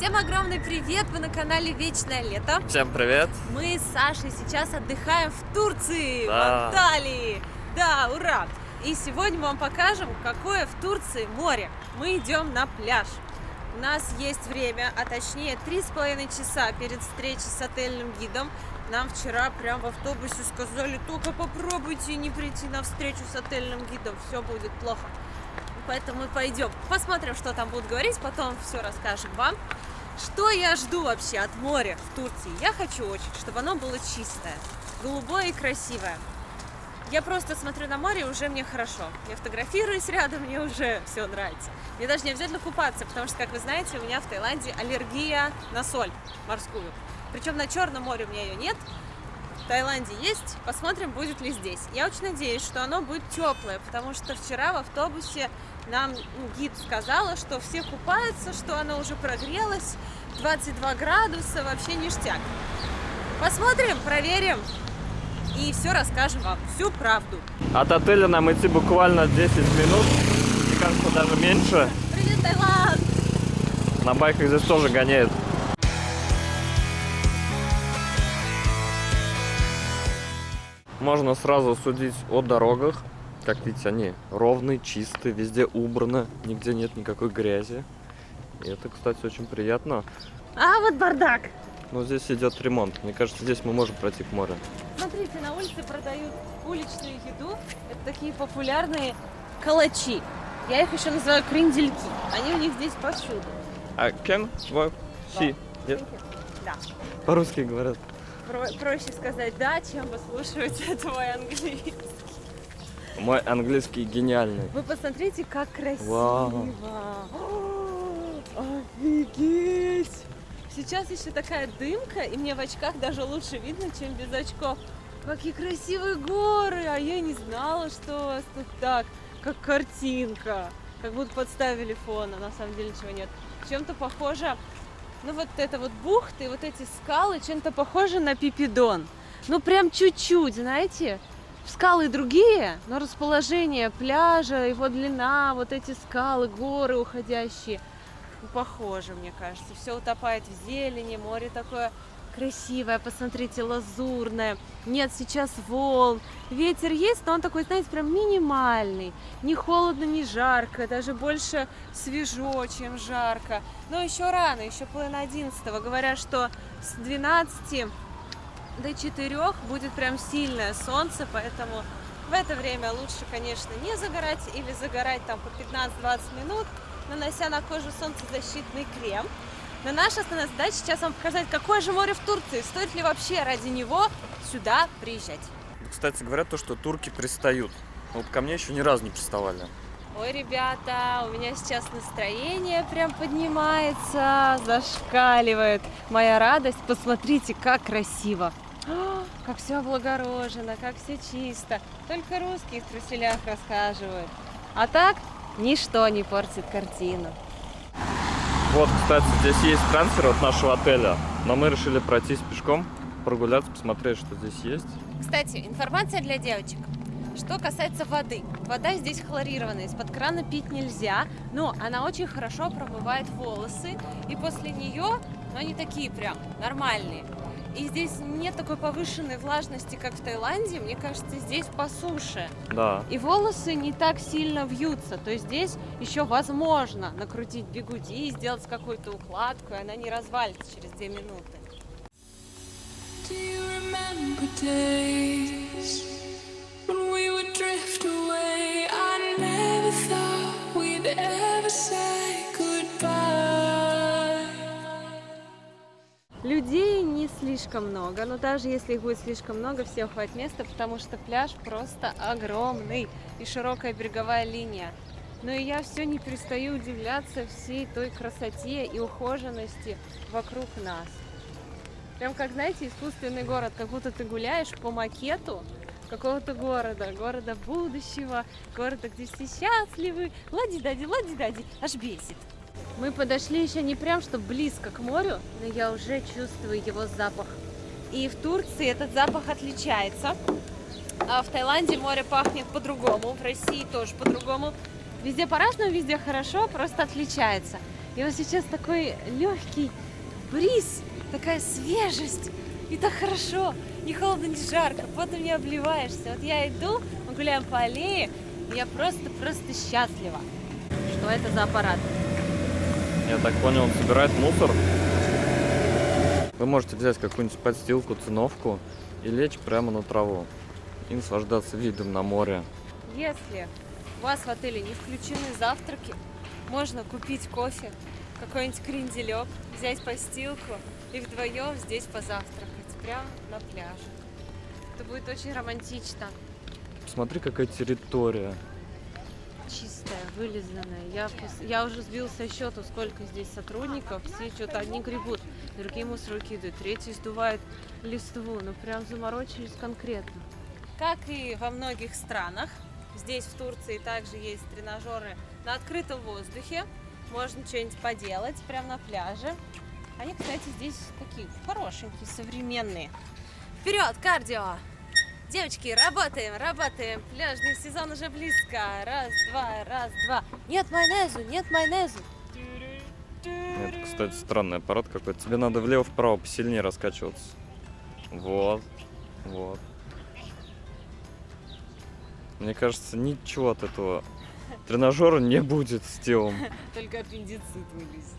Всем огромный привет! Вы на канале Вечное Лето. Всем привет! Мы с Сашей сейчас отдыхаем в Турции, Да. в Анталии. Да, ура! И сегодня мы вам покажем, какое в Турции море. Мы идем на пляж. У нас есть время, а точнее 3,5 часа перед встречей с отельным гидом. Нам вчера прям в автобусе сказали: только попробуйте не прийти на встречу с отельным гидом, все будет плохо. Поэтому мы пойдем, посмотрим, что там будут говорить, потом все расскажем вам. Что я жду вообще от моря в Турции? Я хочу очень, чтобы оно было чистое, голубое и красивое. Я просто смотрю на море, и уже мне хорошо. Я фотографируюсь рядом, мне уже все нравится. Мне даже не обязательно купаться, потому что, как вы знаете, у меня в Таиланде аллергия на соль морскую. Причем на Черном море у меня ее нет. В Таиланде есть, посмотрим, будет ли здесь. Я очень надеюсь, что оно будет теплое, потому что вчера в автобусе нам гид сказала, что все купаются, что оно уже прогрелось, 22 градуса, вообще ништяк. Посмотрим, проверим и все расскажем вам, всю правду. От отеля нам идти буквально 10 минут, мне кажется, даже меньше. Привет, Таиланд! На байках здесь тоже гоняют. Можно сразу судить о дорогах. Как видите, они ровные, чистые, везде убрано, нигде нет никакой грязи. И это, кстати, очень приятно. А вот бардак! Но здесь идет ремонт. Мне кажется, здесь мы можем пройти к морю. Смотрите, на улице продают уличную еду. Это такие популярные калачи. Я их еще называю крендельки. Они у них здесь повсюду. А can work see? Нет? Да. По-русски говорят. Проще сказать «да», чем послушать твой английский. Мой английский гениальный. Вы посмотрите, как красиво. Вау. Офигеть! Сейчас еще такая дымка, и мне в очках даже лучше видно, чем без очков. Какие красивые горы! А я не знала, что у вас тут так, как картинка. Как будто подставили фон, а на самом деле ничего нет. Чем-то похоже, ну вот это вот бухты, вот эти скалы, чем-то похожи на Пипидон. Ну прям чуть-чуть, знаете? Скалы другие, но расположение пляжа, его длина, вот эти скалы, горы уходящие, похоже, мне кажется. Все утопает в зелени, море такое красивое, посмотрите, лазурное. Нет сейчас волн, ветер есть, но он такой, знаете, прям минимальный. Не холодно, не жарко, даже больше свежо, чем жарко. Но еще рано, еще 10:30. Говорят, что с 12 до 4 будет прям сильное солнце, поэтому в это время лучше, конечно, не загорать или загорать там по 15-20 минут, нанося на кожу солнцезащитный крем. Но наша основная задача сейчас вам показать, какое же море в Турции, стоит ли вообще ради него сюда приезжать. Кстати, говорят то, что турки пристают. Вот ко мне еще ни разу не приставали. Ой, ребята, у меня сейчас настроение прям поднимается, зашкаливает. Моя радость, посмотрите, как красиво. Как все облагорожено, как все чисто. Только русские в труселях рассказывают. А так, ничто не портит картину. Вот, кстати, здесь есть трансфер от нашего отеля, но мы решили пройтись пешком, прогуляться, посмотреть, что здесь есть. Кстати, информация для девочек. Что касается воды. Вода здесь хлорированная, из-под крана пить нельзя, но она очень хорошо промывает волосы, и после нее, ну, они такие прям нормальные. И здесь нет такой повышенной влажности, как в Таиланде, мне кажется, здесь по суше. Да. И волосы не так сильно вьются, то есть здесь еще возможно накрутить бигуди, сделать какую-то укладку, и она не развалится через 2 минуты. Do you remember days when we would drift away? I never thought we'd ever say goodbye. Людей не слишком много, но даже если их будет слишком много, всем хватит места, потому что пляж просто огромный и широкая береговая линия. Но и я все не перестаю удивляться всей той красоте и ухоженности вокруг нас. Прям как, знаете, искусственный город, как будто ты гуляешь по макету какого-то города будущего, города, где все счастливы, лади-дади, аж бесит. Мы подошли еще не прям, что близко к морю, но я уже чувствую его запах. И в Турции этот запах отличается. А в Таиланде море пахнет по-другому, в России тоже по-другому. Везде по-разному, везде хорошо, просто отличается. И вот сейчас такой легкий бриз, такая свежесть. И так хорошо, ни холодно, ни жарко, потом не обливаешься. Вот я иду, мы гуляем по аллее, и я просто счастлива. Что это за аппарат? Я так понял, он собирает мусор. Вы можете взять какую-нибудь подстилку, циновку и лечь прямо на траву. И наслаждаться видом на море. Если у вас в отеле не включены завтраки, можно купить кофе, какой-нибудь кренделек, взять постилку и вдвоем здесь позавтракать, прямо на пляже. Это будет очень романтично. Посмотри, какая территория. Чистая, вылизанная. Я уже сбился со счету, сколько здесь сотрудников. Все что-то одни гребут, другие мусор выкидывают, третьи сдувают листву. Ну прям заморочились конкретно. Как и во многих странах, здесь в Турции также есть тренажеры на открытом воздухе. Можно что-нибудь поделать прямо на пляже. Они, кстати, здесь такие хорошенькие, современные. Вперед, кардио! Девочки, работаем. Пляжный сезон уже близко. Раз, два. Нет майонезу. Это, кстати, странный аппарат какой-то. Тебе надо влево-вправо посильнее раскачиваться. Вот. Мне кажется, ничего от этого тренажера не будет с телом. Только аппендицит вылезет.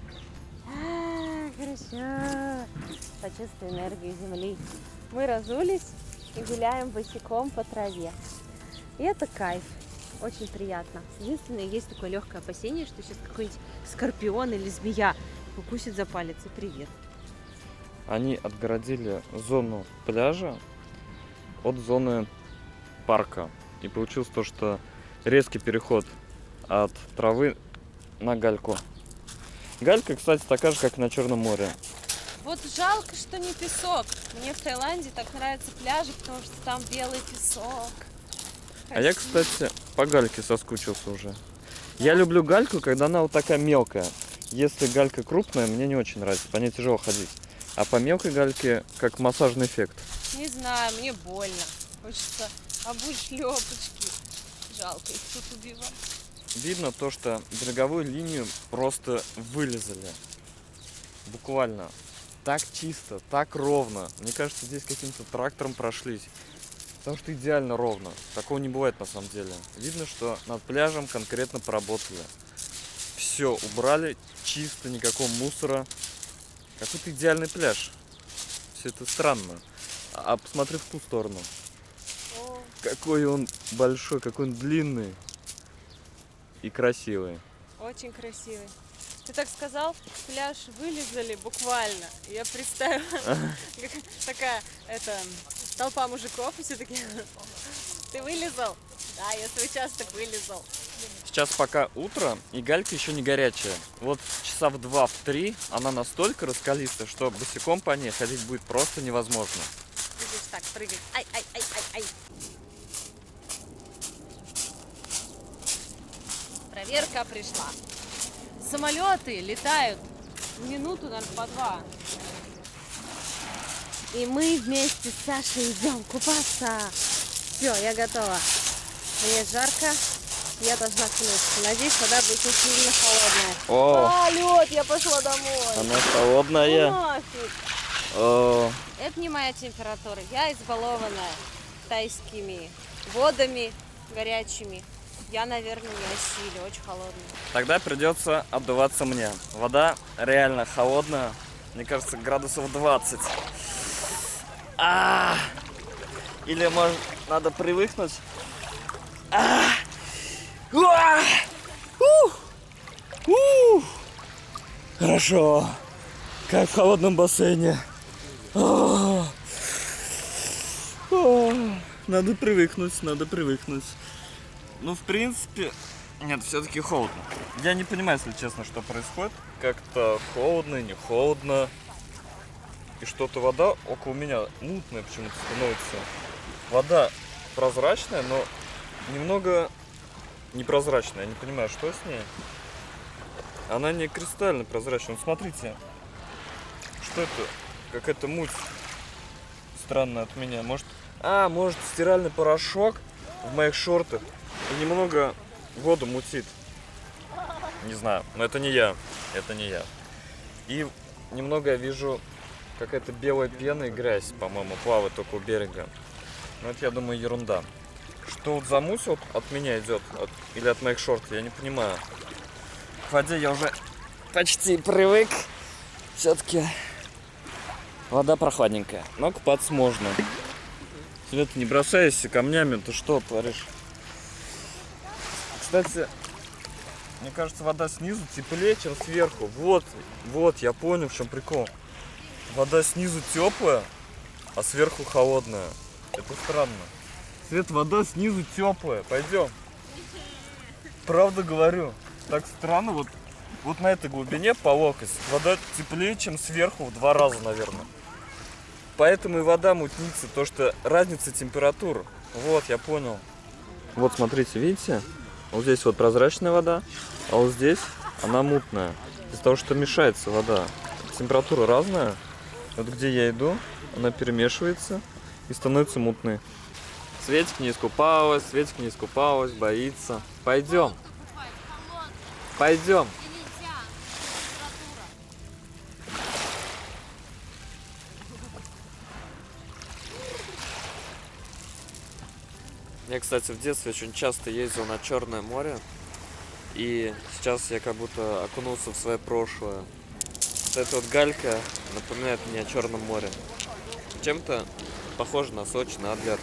Хорошо. Почувствуй энергию земли. Мы разулись и гуляем босиком по траве. И это кайф. Очень приятно. Единственное, есть такое легкое опасение, что сейчас какой-нибудь скорпион или змея укусит за палец и привет. Они отгородили зону пляжа от зоны парка. И получилось то, что резкий переход от травы на гальку. Галька, кстати, такая же, как и на Черном море. Вот жалко, что не песок. Мне в Таиланде так нравятся пляжи, потому что там белый песок. А я, кстати, по гальке соскучился уже. Я люблю гальку, когда она вот такая мелкая. Если галька крупная, мне не очень нравится, по ней тяжело ходить. А по мелкой гальке как массажный эффект. Не знаю, мне больно. Хочется обуть шлепочки. Жалко их тут убивать. Видно то, что береговую линию просто вылезали. Буквально. Так чисто, так ровно. Мне кажется, здесь каким-то трактором прошлись. Потому что идеально ровно. Такого не бывает на самом деле. Видно, что над пляжем конкретно поработали. Все убрали, чисто, никакого мусора. Какой-то идеальный пляж. Все это странно. А посмотри в ту сторону. О, Какой он большой, какой он длинный и красивый. очень красивый. Ты так сказал, пляж вылезали буквально. Я представила, как такая толпа мужиков, и все такие: ты вылезал? Да, я свой участок вылезал. Сейчас пока утро, и галька еще не горячая. Вот часа в 2-3 она настолько раскалится, что босиком по ней ходить будет просто невозможно. Будешь так прыгать. Ай. Проверка пришла. Самолеты летают в минуту, наверное, по 2. И мы вместе с Сашей идем купаться. Все, я готова. Мне жарко, я должна клюнуть. Надеюсь, вода будет не сильно холодная. О, Лед, я пошла домой. она холодная. Нафиг. О, Это не моя температура. Я избалованная тайскими водами горячими. Я, наверное, не осилю, очень холодная. тогда придется отдуваться мне. Вода реально холодная. Мне кажется, градусов 20. Или, может, надо привыкнуть? Хорошо. Как в холодном бассейне. Надо привыкнуть. Ну, в принципе, нет, все-таки холодно. Я не понимаю, если честно, что происходит. Как-то холодно, не холодно. И что-то вода около меня мутная почему-то становится. Вода прозрачная, но немного непрозрачная. Я не понимаю, что с ней. Она не кристально прозрачная. Ну, смотрите. Что это? Какая-то муть странная от меня. Может, стиральный порошок в моих шортах и немного воду мутит. Не знаю, но это не я. это не я. И немного я вижу какая-то белая пена и грязь, по-моему, плавает только у берега. Но это, я думаю, ерунда. Что вот за муть вот от меня идет, или от моих шорт, я не понимаю. К воде я уже почти привык. Все-таки вода прохладненькая, но купаться можно. Света, не бросайся камнями, ты что творишь? Кстати, мне кажется, вода снизу теплее, чем сверху. Вот, я понял, в чем прикол. Вода снизу теплая, а сверху холодная. Это странно. Свет, вода снизу теплая. Пойдем. Правда говорю. Так странно, вот на этой глубине по локоть вода теплее, чем сверху в 2 раза, наверное. Поэтому и вода мутнится, то что разница температур. Вот, я понял. Вот, смотрите, видите? Вот здесь вот прозрачная вода, а вот здесь она мутная. Из-за того, что мешается вода. Температура разная. Вот где я иду, она перемешивается и становится мутной. Светик не искупалась, боится. Пойдем. Пойдем. Я, кстати, в детстве очень часто ездил на Черное море. И сейчас я как будто окунулся в свое прошлое. Вот эта вот галька напоминает мне о Черном море. Чем-то похоже на Сочи, на Адлер.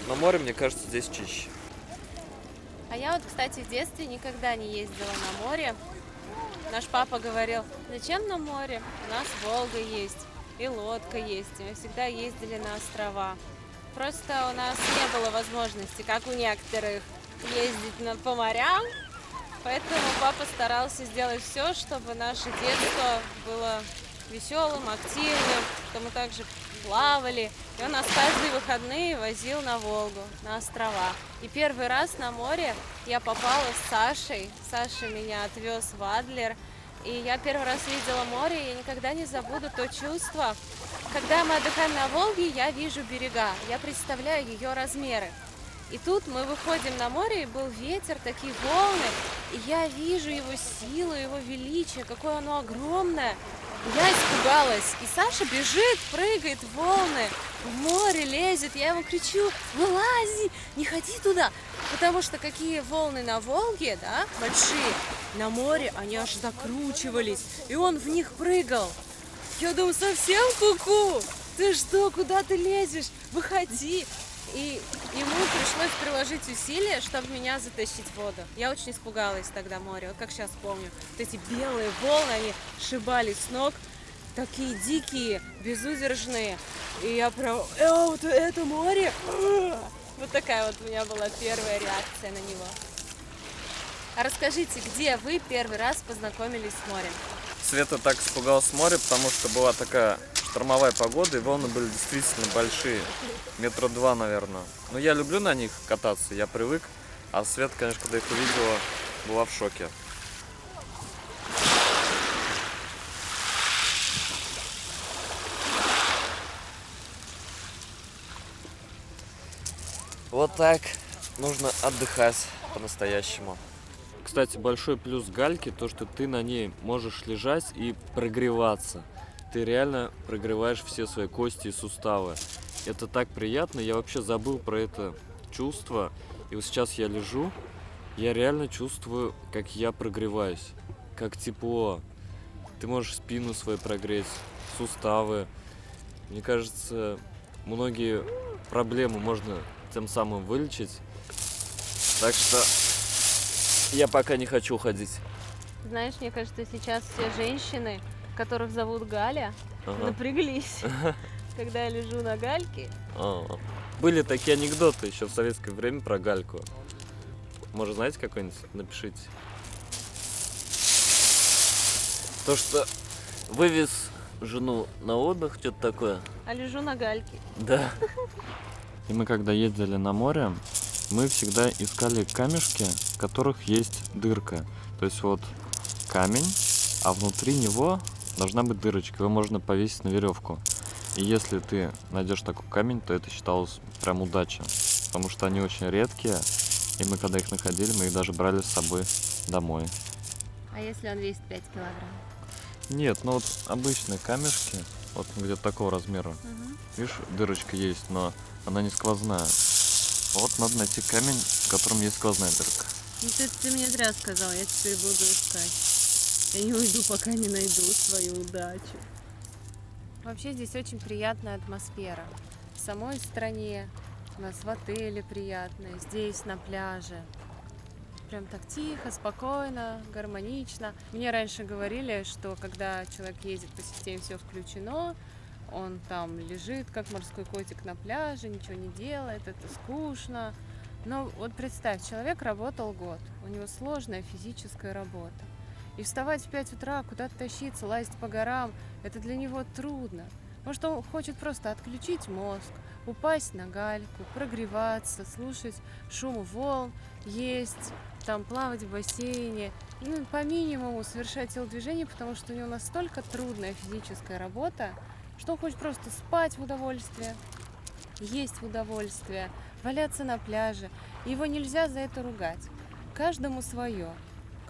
Но море, мне кажется, здесь чище. А я вот, кстати, в детстве никогда не ездила на море. Наш папа говорил, зачем на море? У нас Волга есть, и лодка есть. И мы всегда ездили на острова. Просто у нас не было возможности, как у некоторых, ездить по морям. Поэтому папа старался сделать все, чтобы наше детство было веселым, активным, что мы также плавали. И он нас каждые выходные возил на Волгу, на острова. И первый раз на море я попала с Сашей. Саша меня отвез в Адлер. И я первый раз видела море, и я никогда не забуду то чувство. Когда мы отдыхаем на Волге, я вижу берега, я представляю ее размеры. И тут мы выходим на море, и был ветер, такие волны, и я вижу его силу, его величие, какое оно огромное. Я испугалась, и Саша бежит, прыгает в волны, в море лезет, я ему кричу, вылази, не ходи туда, потому что какие волны на Волге, да, большие, на море они аж закручивались, и он в них прыгал. Я думаю, совсем куку, ты что, куда ты лезешь, выходи. И ему пришлось приложить усилия, чтобы меня затащить в воду. Я очень испугалась тогда моря, вот как сейчас помню. Вот эти белые волны, они шибали с ног, такие дикие, безудержные. И я прям, вот это море! Вот такая вот у меня была первая реакция на него. А расскажите, где вы первый раз познакомились с морем? Света так испугалась моря, потому что была такая штормовая погода, и волны были действительно большие. 2 метра, наверное. Но я люблю на них кататься, я привык. А Света, конечно, когда их увидела, была в шоке. Вот так нужно отдыхать по-настоящему. Кстати, большой плюс гальки, то что ты на ней можешь лежать и прогреваться. Ты реально прогреваешь все свои кости и суставы. Это так приятно, я вообще забыл про это чувство. И вот сейчас я лежу, я реально чувствую, как я прогреваюсь, как тепло. Ты можешь спину свою прогреть, суставы. Мне кажется, многие проблемы можно тем самым вылечить. Так что я пока не хочу уходить. Знаешь, мне кажется, сейчас все женщины, которых зовут Галя, напряглись, когда я лежу на гальке. Были такие анекдоты еще в советское время про гальку. Может, знаете какой-нибудь? Напишите. То, что вывез жену на отдых, что-то такое. А лежу на гальке. Да. И мы когда ездили на море, мы всегда искали камешки, в которых есть дырка. То есть вот камень, а внутри него должна быть дырочка. Его можно повесить на веревку. И если ты найдешь такой камень, то это считалось прям удача. Потому что они очень редкие. И мы когда их находили, мы их даже брали с собой домой. А если он весит 5 килограмм? Нет, ну вот обычные камешки, вот где-то такого размера. Угу. Видишь, дырочка есть, но она не сквозная. Вот надо найти камень, в котором есть сквозная дырка. Ну ты мне зря сказал, я теперь буду искать. Я не уйду, пока не найду свою удачу. Вообще здесь очень приятная атмосфера. В самой стране, у нас в отеле приятно, здесь на пляже. Прям так тихо, спокойно, гармонично. Мне раньше говорили, что когда человек ездит по системе «все включено», он там лежит, как морской котик на пляже, ничего не делает, это скучно. Но вот представь, человек работал год, у него сложная физическая работа. И вставать в 5 утра, куда-то тащиться, лазить по горам, это для него трудно. Может, он хочет просто отключить мозг, упасть на гальку, прогреваться, слушать шум волн, есть, там плавать в бассейне, ну, по минимуму совершать телодвижение, потому что у него настолько трудная физическая работа, что он хочет просто спать в удовольствие, есть в удовольствие, валяться на пляже. Его нельзя за это ругать. Каждому свое.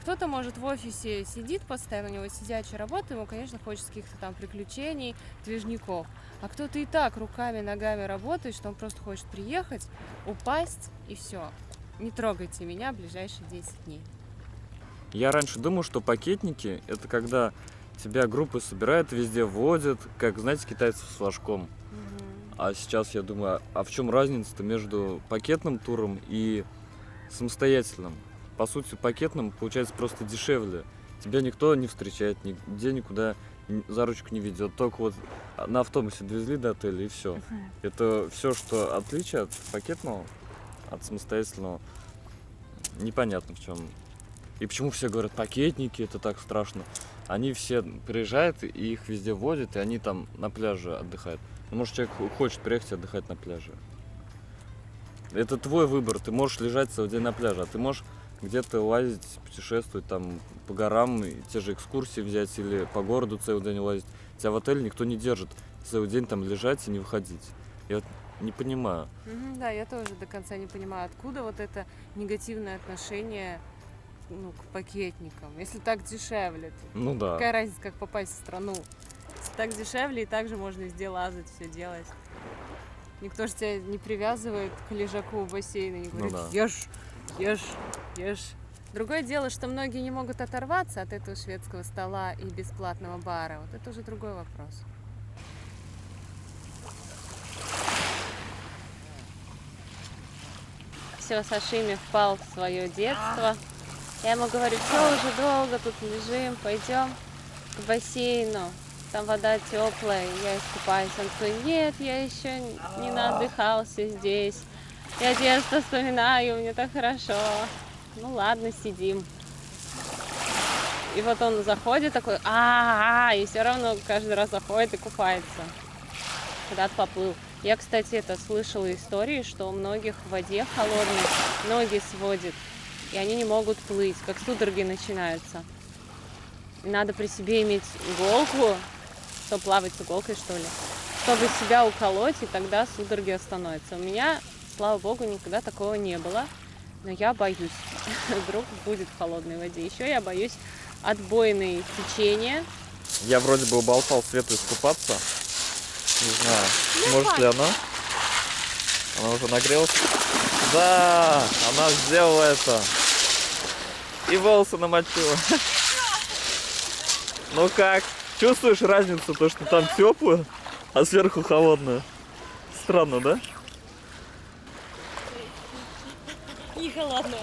Кто-то, может, в офисе сидит постоянно, у него сидячая работа, ему, конечно, хочется каких-то там приключений, движников. А кто-то и так руками, ногами работает, что он просто хочет приехать, упасть и все. Не трогайте меня в ближайшие 10 дней. Я раньше думал, что пакетники — это когда тебя группы собирают, везде водят, как, знаете, китайцев с флажком. А сейчас я думаю, а в чем разница-то между пакетным туром и самостоятельным? По сути, пакетным получается просто дешевле. Тебя никто не встречает, нигде никуда за ручку не ведет. Только вот на автобусе довезли до отеля и все. Это все, что отличие от пакетного, от самостоятельного. Непонятно в чем. И почему все говорят, пакетники, это так страшно. Они все приезжают, и их везде водят, и они там на пляже отдыхают. Ну, может, человек хочет приехать отдыхать на пляже. Это твой выбор. Ты можешь лежать целый день на пляже, а ты можешь где-то лазить, путешествовать там по горам, и те же экскурсии взять или по городу целый день лазить. Тебя в отеле никто не держит целый день там лежать и не выходить. Я вот не понимаю. Да, я тоже до конца не понимаю, откуда вот это негативное отношение, ну, к пакетникам. Если так дешевле, то Ну да. какая разница, как попасть в страну? Если так дешевле, и так же можно везде лазать, все делать. Никто же тебя не привязывает к лежаку в бассейне, не говорит, да. ешь, ешь, ешь. Другое дело, что многие не могут оторваться от этого шведского стола и бесплатного бара. Вот это уже другой вопрос. Все, Сашими впал в свое детство. Я ему говорю, все, уже долго тут лежим, пойдем к бассейну. Там вода теплая, я искупаюсь. Он такой, нет, я еще не наотдыхался здесь. Я детство вспоминаю, мне так хорошо. Ну ладно, сидим. И вот он заходит такой, и все равно каждый раз заходит и купается. Куда-то поплыл. Я, кстати, слышала истории, что у многих в воде холодной ноги сводит, и они не могут плыть, как судороги начинаются. И надо при себе иметь иголку, что плавать с иголкой, что ли, чтобы себя уколоть, и тогда судороги остановятся. У меня, слава богу, никогда такого не было, но я боюсь, вдруг будет в холодной воде. Еще я боюсь отбойные течения. Я вроде бы уболтал Свету искупаться. Не знаю, сможет ли она. Она уже нагрелась. Да, она сделала это. И волосы намочила. Ну как? Чувствуешь разницу, то, что там теплое, а сверху холодное? Странно, да? Не холодно.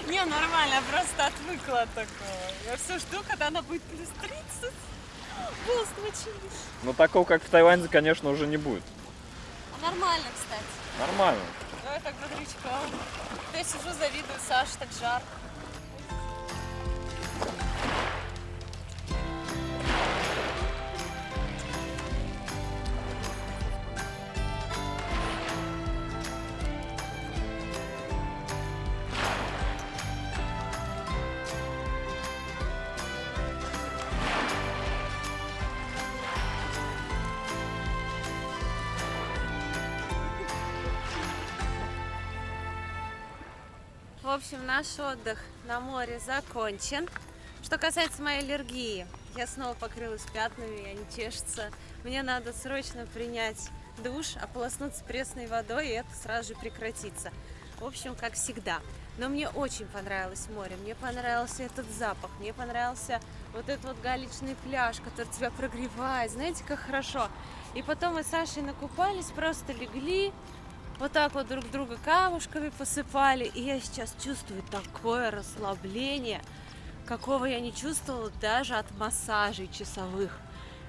Не, нормально, я просто отвыкла от такого. Я все жду, когда она будет плюс 30. Волосы мочились. Но такого, как в Таиланде, конечно, уже не будет. Нормально, кстати. Нормально. Давай так бодрячком. Я сижу, завидую Саше, так жарко. В общем, наш отдых на море закончен. Что касается моей аллергии, я снова покрылась пятнами, и они чешутся. Мне надо срочно принять душ, ополоснуться пресной водой, и это сразу же прекратится. В общем, как всегда. Но мне очень понравилось море, мне понравился этот запах, мне понравился вот этот вот галечный пляж, который тебя прогревает. Знаете, как хорошо. И потом мы с Сашей накупались, просто легли, вот так вот друг друга камушками посыпали. И я сейчас чувствую такое расслабление, какого я не чувствовала даже от массажей часовых.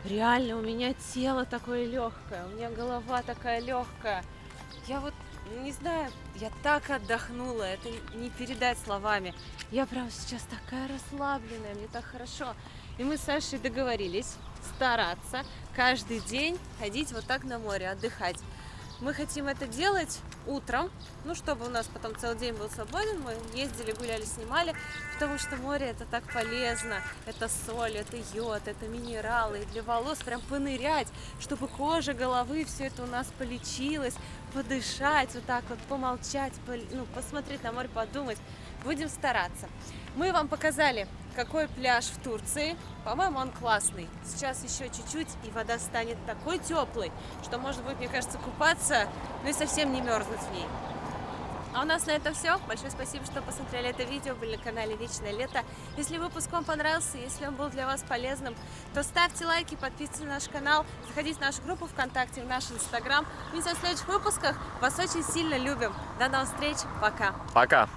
Реально, у меня тело такое легкое, у меня голова такая легкая. Я вот, не знаю, я так отдохнула, это не передать словами. Я прям сейчас такая расслабленная, мне так хорошо. И мы с Сашей договорились стараться каждый день ходить вот так на море, отдыхать. Мы хотим это делать утром, ну, чтобы у нас потом целый день был свободен. Мы ездили, гуляли, снимали, потому что море это так полезно. Это соль, это йод, это минералы. И для волос прям понырять, чтобы кожа головы, все это у нас полечилось, подышать, вот так вот помолчать, посмотреть на море, подумать. Будем стараться. Мы вам показали, какой пляж в Турции. По-моему, он классный. Сейчас еще чуть-чуть, и вода станет такой теплой, что можно будет, мне кажется, купаться, ну и совсем не мерзнуть в ней. А у нас на этом все. Большое спасибо, что посмотрели это видео, были на канале Вечное Лето. Если выпуск вам понравился, если он был для вас полезным, то ставьте лайки, подписывайтесь на наш канал, заходите в нашу группу ВКонтакте, в наш Инстаграм. Увидимся в следующих выпусках. Вас очень сильно любим. До новых встреч. Пока. Пока.